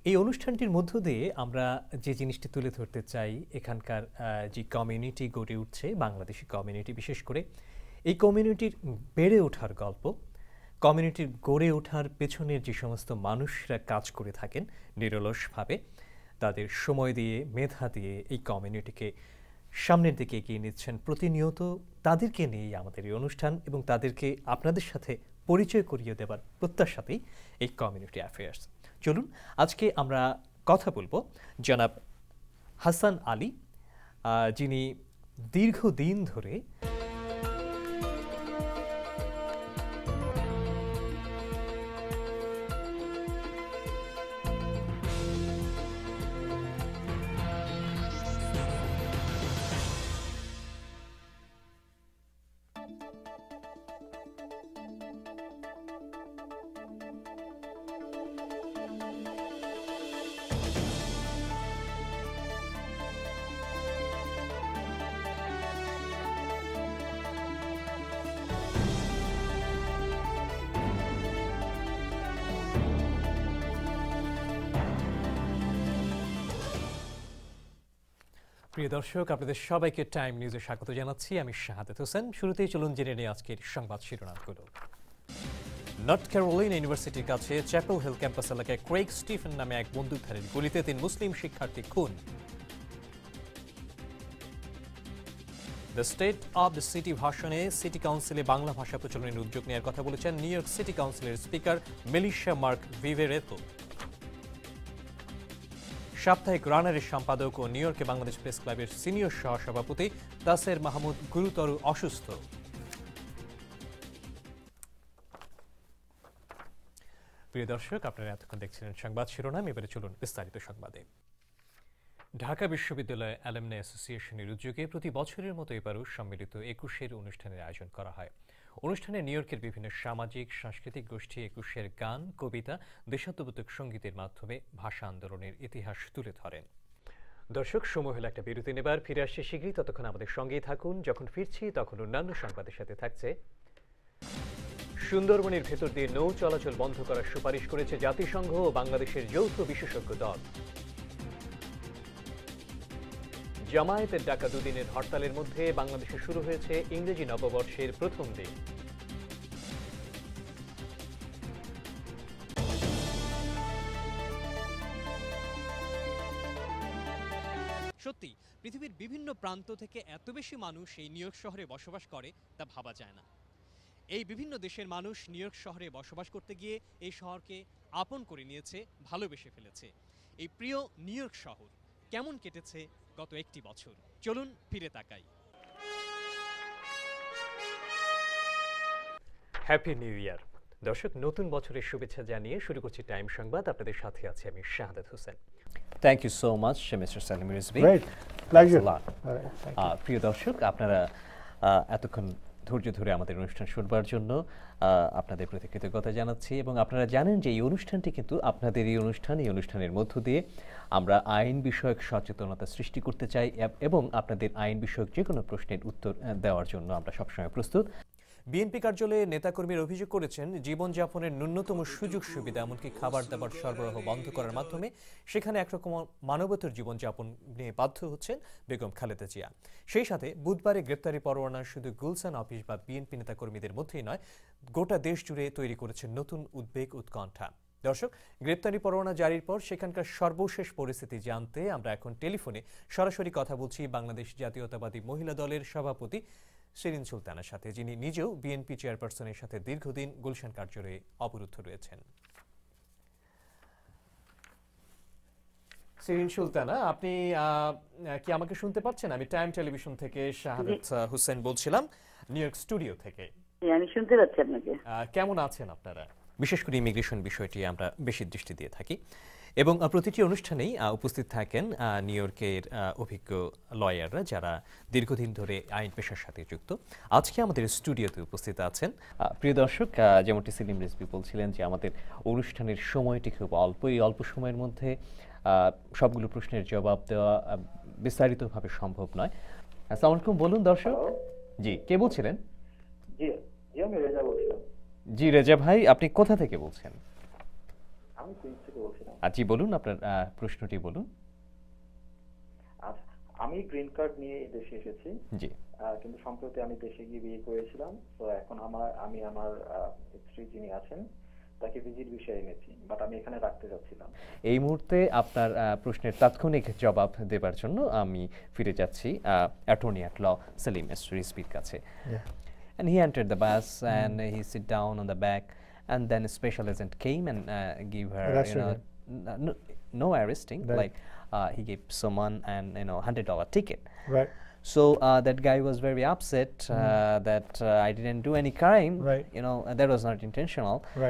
এই অনুষ্ঠানটির মধ্য দিয়ে আমরা যে জিনিসটি তুলে ধরতে চাই, এখানকার যে কমিউনিটি গড়ে উঠছে, বাংলাদেশি কমিউনিটি বিশেষ করে, এই কমিউনিটির বেড়ে ওঠার গল্প, কমিউনিটির গড়ে ওঠার পেছনের যে সমস্ত মানুষরা কাজ করে থাকেন নিরলসভাবে, তাদের সময় দিয়ে, মেধা দিয়ে এই কমিউনিটিকে সামনের দিকে এগিয়ে নিচ্ছেন প্রতিনিয়ত, তাদেরকে নিয়েই আমাদের এই অনুষ্ঠান এবং তাদেরকে আপনাদের সাথে পরিচয় করিয়ে দেবার প্রত্যাশাতেই এই কমিউনিটি অ্যাফেয়ার্স। চলুন আজকে আমরা কথা বলবো জনাব হাসান আলী, যিনি দীর্ঘদিন ধরে প্রিয় দর্শক, আপনাদের সবাইকে টাইম নিউজে স্বাগত জানাচ্ছি। আমি শাহাদাত হোসেন। শুরুতেই চলুন জেনে নিই আজকের সংবাদ শিরোনামগুলো। নর্থ ক্যারোলিনা ইউনিভার্সিটির কাছে চ্যাপেল হিল ক্যাম্পাস এলাকায় ক্রেইগ স্টিফেন নামে এক বন্দুকধারীর গুলিতে 3 মুসলিম শিক্ষার্থী খুন। The state of the city ভাষণে সিটি কাউন্সিলে বাংলা ভাষা প্রচলনের উদ্যোগ নেওয়ার কথা বলেছেন নিউ ইয়র্ক সিটি কাউন্সিলের স্পিকার মেলিশা মার্ক ভিভেরেতো। সাপ্তাহিক রানারের সম্পাদক ও নিউ ইয়র্কে বাংলাদেশ প্রেস ক্লাবের সিনিয়র সহসভাপতি তাসের মাহমুদ গুরুতর অসুস্থ। প্রিয় দর্শক, আপনারা এতক্ষণ দেখছিলেন সংবাদ শিরোনাম। এবারে চলুন বিস্তারিত সংবাদে। ঢাকা বিশ্ববিদ্যালয় অ্যালুমনাই অ্যাসোসিয়েশনের উদ্যোগে প্রতি বছরের মতো এবারও সম্মিলিত 21 অনুষ্ঠানের আয়োজন করা হয়। অনুষ্ঠানে নিউ ইয়র্কের বিভিন্ন সামাজিক সাংস্কৃতিক গোষ্ঠী 21 গান, কবিতা, দেশাত্মবোধক সঙ্গীতের মাধ্যমে ভাষা আন্দোলনের ইতিহাস তুলে ধরেন। দর্শক, সময় হলো একটা বিরতি নেবার, ফিরে আসছে শীঘ্রই, ততক্ষণ আমাদের সঙ্গেই থাকুন। যখন ফিরছি তখন অন্যান্য সংবাদের সাথে থাকছে সুন্দরবনের ভেতর দিয়ে নৌ চলাচল বন্ধ করার সুপারিশ করেছে জাতিসংঘ ও বাংলাদেশের যৌথ বিশেষজ্ঞ দল। জামায়াতের ডাকা দুদিনের হরতালের মধ্যে বাংলাদেশে শুরু হয়েছে ইংরেজি নববর্ষের প্রথম দিন। সত্যি পৃথিবীর বিভিন্ন প্রান্ত থেকে এত বেশি মানুষ এই নিউ ইয়র্ক শহরে বসবাস করে তা ভাবা যায় না। এই বিভিন্ন দেশের মানুষ নিউ ইয়র্ক শহরে বসবাস করতে গিয়ে এই শহরকে আপন করে নিয়েছে, ভালোবেসে ফেলেছে। এই প্রিয় নিউ ইয়র্ক শহর কেমন কেটেছে গত একটি বছর, চলুন ফিরে তাকাই। হ্যাপি নিউ ইয়ার দর্শক, নতুন বছরের শুভেচ্ছা জানিয়ে শুরু করছি টাইম সংবাদ। আপনাদের সাথে আছি আমি Shahadat Hossain. Thank you so much mister Salim Rizvi. প্রিয় দর্শক, আপনারা এতক্ষণ ধৈর্য ধরে আমাদের অনুষ্ঠান শুনবার জন্য আপনাদের প্রতি কৃতজ্ঞতা জানাচ্ছি। এবং আপনারা জানেন যে এই অনুষ্ঠানটি কিন্তু আপনাদের এই অনুষ্ঠানের মধ্য দিয়ে আমরা আইন বিষয়ক সচেতনতা সৃষ্টি করতে চাই এবং আপনাদের আইন বিষয়ক যে কোনো প্রশ্নের উত্তর দেওয়ার জন্য আমরা সবসময় প্রস্তুত। বিএনপি কার্যালয়ে নেতাকর্মীরা অভিযোগ করেছেন জীবনযাপনের ন্যূনতম সুযোগ সুবিধা এমনকি খাবার দাবার সরবরাহ বন্ধ করার মাধ্যমে সেখানে একরকম মানবতর জীবনযাপন নিয়ে বাধ্য হচ্ছেন বেগম খালেদা জিয়া। সেই সাথে বুধবারে গ্রেপ্তারি পরোয়ানা শুধু গুলশান অফিস বা বিএনপি নেতাকর্মীদের মধ্যেই নয়, গোটা দেশ জুড়ে তৈরি করেছে নতুন উদ্বেগ, উৎকণ্ঠা। দর্শক, গ্রেপ্তারি পরোয়ানা জারির পর সেখানকার সর্বশেষ পরিস্থিতি জানতে আমরা এখন টেলিফোনে সরাসরি কথা বলছি বাংলাদেশ জাতীয়তাবাদী মহিলা দলের সভাপতি শিরিন সুলতানার সাথে, যিনি নিজেও বিএনপি চেয়ারপারসনের সাথে দীর্ঘদিন গুলশান কার্যালয়ে অবরুদ্ধ রয়েছেন। শিরিন সুলতানা, আপনি কি আমাকে শুনতে পাচ্ছেন? আমি টাইম টেলিভিশন থেকে শাহাদাত হোসেন বলছিলাম, নিউ ইয়র্ক স্টুডিও থেকে। আমি শুনতে পাচ্ছি আপনাকে। কেমন আছেন আপনারা? বিশেষ করে ইমিগ্রেশন বিষয়টি আমরা বেশি দৃষ্টি দিয়ে থাকি এবং প্রতিটি অনুষ্ঠানেই উপস্থিত থাকেন নিউ ইয়র্কের অভিজ্ঞ লয়াররা যারা দীর্ঘদিন ধরে আইন পেশার সাথে যুক্ত। আজকে আমাদের স্টুডিওতে উপস্থিত আছেন। প্রিয় দর্শক, যেমনটি সেলিম রিজভী বলছিলেন যে আমাদের অনুষ্ঠানের সময়টি খুব অল্প, এই অল্প সময়ের মধ্যে সবগুলো প্রশ্নের জবাব দেওয়া বিস্তারিতভাবে সম্ভব নয়। আসসালামু আলাইকুম, বলুন দর্শক। জি, কে বলছিলেন? আমি রেজা বলছিলাম। জি রেজা ভাই, আপনি কোথা থেকে বলছেন? আমি কুইন্স থেকে বলছিলাম। জি বলুন আপনার প্রশ্নটি বলুন। আচ্ছা, আমি গ্রিন কার্ড নিয়ে এই দেশে এসেছি, জি। কিন্তু সম্প্রতি আমি দেশে গিয়ে বিয়ে করেছিলাম। তো এখন আমি আমার স্ত্রী যিনি আছেন তাকে ভিজিট বিষয়ে এনেছি, বাট আমি এখানে রাখতে যাচ্ছিলাম। এই মুহূর্তে আপনার প্রশ্নের তাৎক্ষণিক জবাব দেবার জন্য আমি ফিরে যাচ্ছি attorney at law Selim S রিজভির কাছে। Yeah. And he entered the bus and he sit down on the back, and then a special agent came and give her, Arrested her. no arresting, Right. like he gave someone an $100 ticket. Right. So that guy was very upset that I didn't do any crime. Right. That was not intentional. Right.